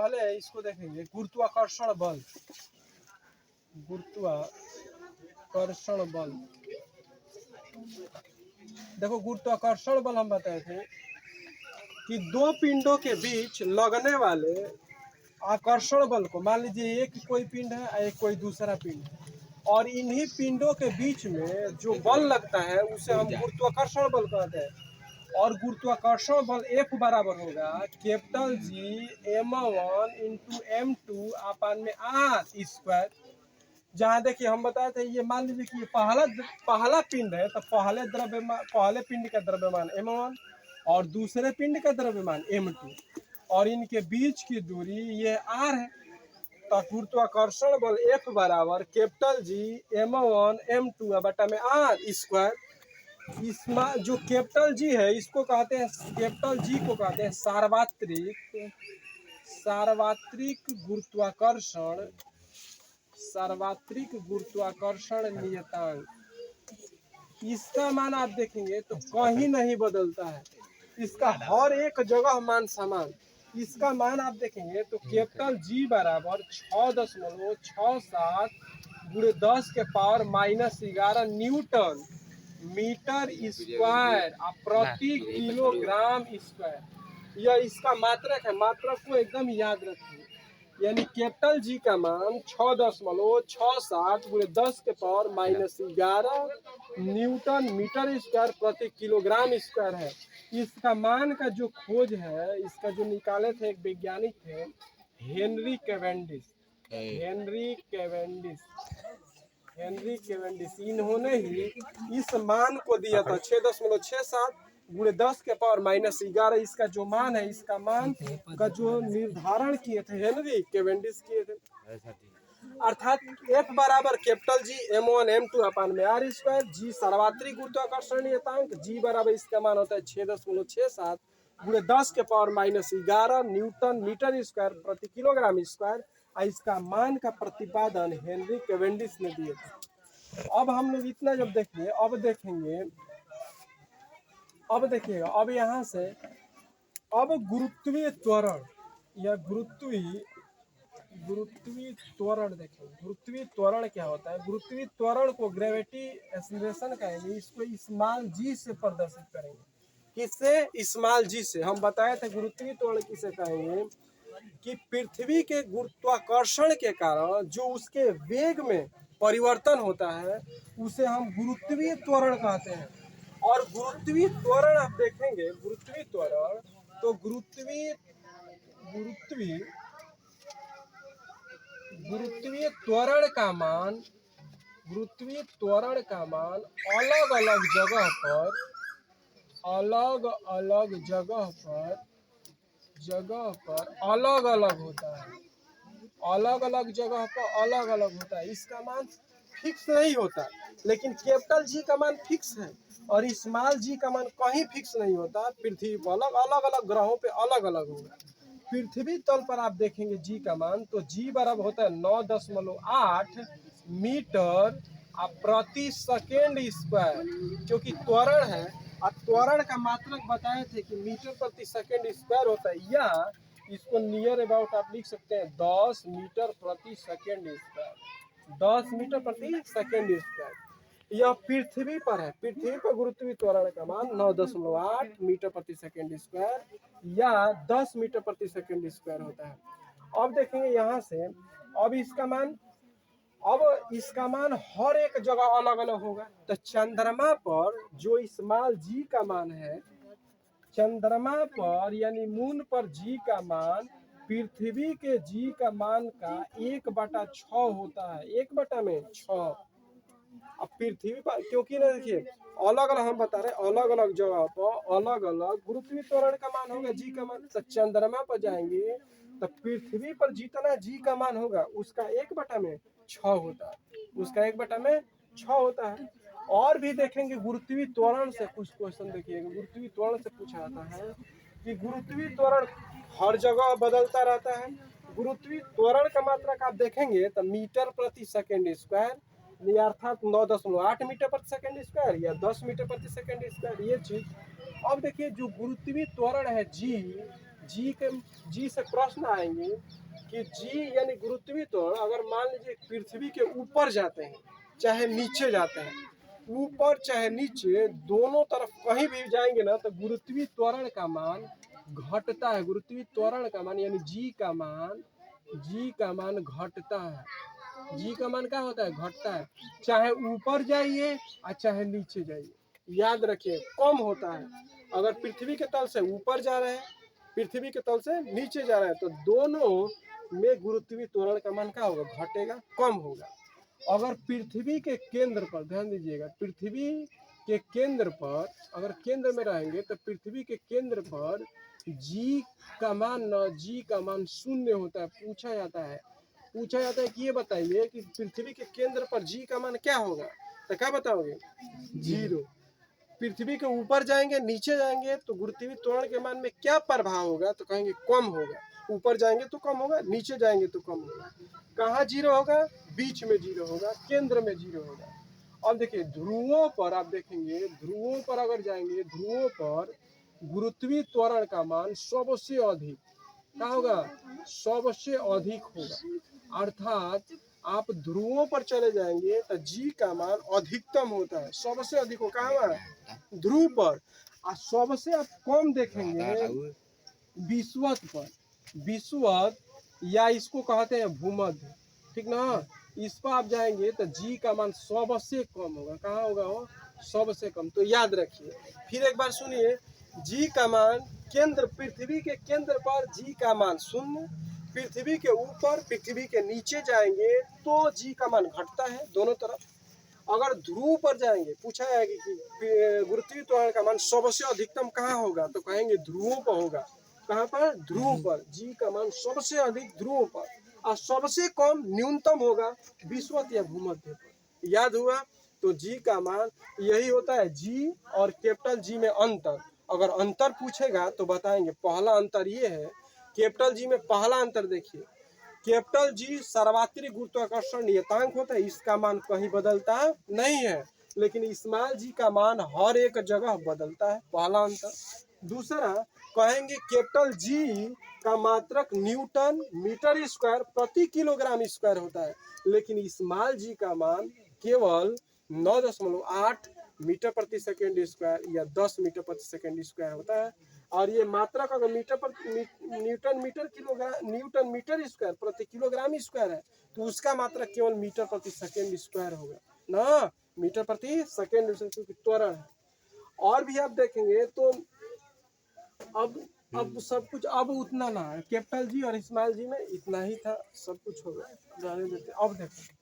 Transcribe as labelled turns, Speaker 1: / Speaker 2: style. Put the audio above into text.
Speaker 1: पहले इसको देखेंगे, गुरुत्वाकर्षण बल। गुरुत्वाकर्षण बल, देखो गुरुत्वाकर्षण बल हम बताए थे कि दो पिंडों के बीच लगने वाले आकर्षण बल को, मान लीजिए एक कोई पिंड है, एक कोई दूसरा पिंड है, और इन्हीं पिंडों के बीच में जो बल लगता है उसे हम गुरुत्वाकर्षण बल कहते हैं। और गुरुत्वाकर्षण बल F बराबर होगा capital G m1 into m2 अपान में r स्क्वायर। जहाँ देखिए हम बताए थे, ये मान लीजिए कि ये पहला पिंड है, तो पहले पिंड का द्रव्यमान m1 और दूसरे पिंड का द्रव्यमान m2, और इनके बीच की दूरी ये r है। तो गुरुत्वाकर्षण बल F बराबर कैपिटल G m1 m2 बटा में r स्क्वायर। इसमें जो कैपिटल G है इसको कहते हैं, कैपिटल G को कहते हैं सार्वत्रिक गुरुत्वाकर्षण नियतांक। इसका मान आप देखेंगे तो कहीं नहीं बदलता है, इसका हर एक जगह मान समान। इसका मान आप देखेंगे तो कैपिटल G बराबर 6.67 गुणे 10 के पावर -11 न्यूटन मीटर स्क्वायर प्रति किलोग्राम स्क्वायर। यह इसका मात्रक है, मात्रक को एकदम याद रखिए। यानी कैपिटल G का मान 6.67 गुणे 10 के पावर -11 न्यूटन मीटर स्क्वायर प्रति किलोग्राम स्क्वायर है। इसका मान का जो खोज है, इसका जो निकाले थे एक वैज्ञानिक थे, हेनरी कैवेंडिश। इन्होंने ही इस मान को दिया था 6.67 गुणे 10 के पावर -11। इसका जो मान है, इसका मान का जो निर्धारण किए थे हेनरी कैवेंडिश किए थे। अर्थात F बराबर कैपिटल G m1 m2 अपान में r स्क्वायर। G सार्वत्रिक गुरुत्वाकर्षण नियतांक, G बराबर इसका मान होता है 6.67 गुणे 10 के पावर -11 न्यूटन मीटर स्क्वायर प्रति किलोग्राम स्क्वायर। इसका मान का प्रतिपादन हेनरी कैवेंडिश ने दिए थे। अब हम लोग इतना जब देखेंगे, अब देखिएगा, अब यहाँ से अब गुरुत्वीय त्वरण या गुरुत्वीय त्वरण देखेंगे। गुरुत्वीय त्वरण क्या होता है? गुरुत्वीय त्वरण को ग्रेविटी एक्सीलरेशन कहेंगे। इसको स्मॉल g से प्रदर्शित करेंगे। किससे? स्मॉल g से। हम बताए थे गुरुत्वीय त्वरण किसे कहेंगे कि पृथ्वी के गुरुत्वाकर्षण के कारण जो उसके वेग में परिवर्तन होता है उसे हम गुरुत्वीय त्वरण कहते हैं। और गुरुत्वीय त्वरण आप देखेंगे, गुरुत्वीय त्वरण तो गुरुत्वीय त्वरण का मान अलग अलग जगह पर अलग अलग होता है। अलग अलग जगह पर अलग अलग होता है। इसका मान फिक्स नहीं होता, लेकिन कैपिटल G का मान फिक्स है और स्मॉल g का मान कहीं फिक्स नहीं होता। पृथ्वी पर अलग अलग ग्रहों पे अलग अलग होगा। पृथ्वी तल पर आप देखेंगे G का मान, तो G बराबर होता है 9.8 मीटर प्रति सेकेंड स्क्वायर, क्योंकि त्वरण है। और त्वरण का मात्रक बताए थे कि मीटर प्रति सेकेंड स्क्वायर होता है, या इसको नियर अबाउट आप लिख सकते हैं 10 मीटर प्रति सेकेंड स्क्वायर। 10 मीटर प्रति सेकेंड स्क्वायर यह पृथ्वी पर है। पृथ्वी पर गुरुत्वीय त्वरण का मान 9.8 मीटर प्रति सेकेंड स्क्वायर या 10 मीटर प्रति सेकेंड स्क्वायर होता है। अब देखेंगे यहाँ से, अब इसका मान हर एक जगह अलग अलग होगा। तो चंद्रमा पर जो स्मॉल g का मान है, चंद्रमा पर यानी मून पर G का मान पृथ्वी के G का मान का 1/6 होता है। 1/6। अब पृथ्वी पर क्योंकि ना देखिए अलग अलग हम बता रहे, अलग अलग जगह पर अलग अलग गुरुत्वीय त्वरण का मान होगा G का मान। तो चंद्रमा पर जाएंगे तो पृथ्वी पर जितना G का मान होगा उसका 1/6 होता है, उसका 1/6 होता है। और भी देखेंगे गुरुत्वीय त्वरण से कुछ क्वेश्चन देखिएगा। गुरुत्वीय त्वरण से पूछा जाता है कि गुरुत्वीय त्वरण हर जगह बदलता रहता है। गुरुत्वीय त्वरण का मात्रक आप देखेंगे तो मीटर प्रति सेकेंड स्क्वायर, अर्थात 9.8 मीटर प्रति सेकेंड स्क्वायर या 10 मीटर प्रति सेकेंड स्क्वायर, ये चीज। अब देखिए जो गुरुत्वीय त्वरण है जी से प्रश्न आएंगे कि जी यानी गुरुत्वीय त्वरण अगर मान लीजिए पृथ्वी के ऊपर जाते हैं चाहे नीचे जाते हैं, ऊपर चाहे नीचे दोनों तरफ कहीं भी जाएंगे ना, तो गुरुत्वीय त्वरण का मान घटता है। गुरुत्वीय त्वरण का मान यानी जी का मान घटता है। जी का मान क्या होता है? घटता है। चाहे ऊपर जाइए और चाहे नीचे जाइए, याद रखिए कम होता है। अगर पृथ्वी के तल से ऊपर जा रहे हैं, पृथ्वी के तल से नीचे जा रहे हैं, तो दोनों में गुरुत्वीय त्वरण का मान क्या होगा? घटेगा, कम होगा। अगर पृथ्वी के केंद्र पर, ध्यान दीजिएगा, पृथ्वी के केंद्र पर अगर केंद्र में रहेंगे तो पृथ्वी के केंद्र पर जी का मान शून्य होता है। पूछा जाता है कि ये बताइए कि पृथ्वी के केंद्र पर जी का मान क्या होगा, तो क्या बताओगे? 0। पृथ्वी के ऊपर जाएंगे नीचे जाएंगे तो गुरुत्वीय त्वरण के मान में क्या प्रभाव होगा, तो कहेंगे कम होगा। ऊपर जाएंगे तो कम होगा, नीचे जाएंगे तो कम होगा। कहाँ 0 होगा? बीच में 0 होगा, केंद्र में 0 होगा। अब देखिए ध्रुवों पर आप देखेंगे, ध्रुवों पर अगर जाएंगे, ध्रुवों पर गुरुत्वीय त्वरण का मान सबसे अधिक क्या होगा? सबसे अधिक होगा। अर्थात आप ध्रुवों पर चले जाएंगे तो जी का मान अधिकतम होता है, सबसे अधिक हो कहाँ? ध्रुव पर। और सबसे आप कम देखेंगे विषुवत पर। विषुवत या इसको कहते हैं भूमध्य, ठीक ना? इस पर आप जाएंगे तो जी का मान सबसे कम होगा। कहाँ होगा वो? सबसे कम। तो याद रखिए, फिर एक बार सुनिए। जी का मान केंद्र, पृथ्वी के केंद्र पर जी का मान 0। पृथ्वी के ऊपर, पृथ्वी के नीचे जाएंगे तो जी का मान घटता है दोनों तरफ। अगर ध्रुव पर जाएंगे, पूछा है कि गुरुत्वीय त्वरण का मान सबसे अधिकतम कहाँ होगा, तो कहेंगे ध्रुवों पर होगा। कहाँ पर? ध्रुव पर। जी का मान सबसे अधिक ध्रुवों पर और सबसे कम न्यूनतम होगा विषुवत या भूमध्य पर। याद हुआ? तो जी का मान यही होता है। जी और कैपिटल जी में अंतर, अगर अंतर पूछेगा तो बताएंगे। पहला अंतर ये है, कैपिटल जी में पहला अंतर देखिए, कैपिटल जी सर्वात्रिक गुरुत्वाकर्षण नियतांक होता है, इसका मान कहीं बदलता नहीं है, लेकिन स्मॉल जी का मान हर एक जगह बदलता है। पहला अंतर। दूसरा कहेंगे कैपिटल जी का मात्रक न्यूटन मीटर स्क्वायर प्रति किलोग्राम स्क्वायर होता है, लेकिन स्मॉल जी का मान केवल 9.8 मीटर प्रति सेकेंड स्क्वायर या 10 मीटर प्रति सेकेंड स्क्वायर होता है। और ये मात्रक अगर न्यूटन मीटर स्क्वायर प्रति किलोग्राम स्क्वायर है, तो उसका मात्रक केवल मीटर प्रति सेकेंड स्क्वायर होगा ना, मीटर प्रति सेकेंड त्वरण है। और भी आप देखेंगे तो अब सब कुछ अब उतना ना है, कैपिटल जी और स्मॉल जी में इतना ही था, सब कुछ हो गया। जाने देते अब देखो।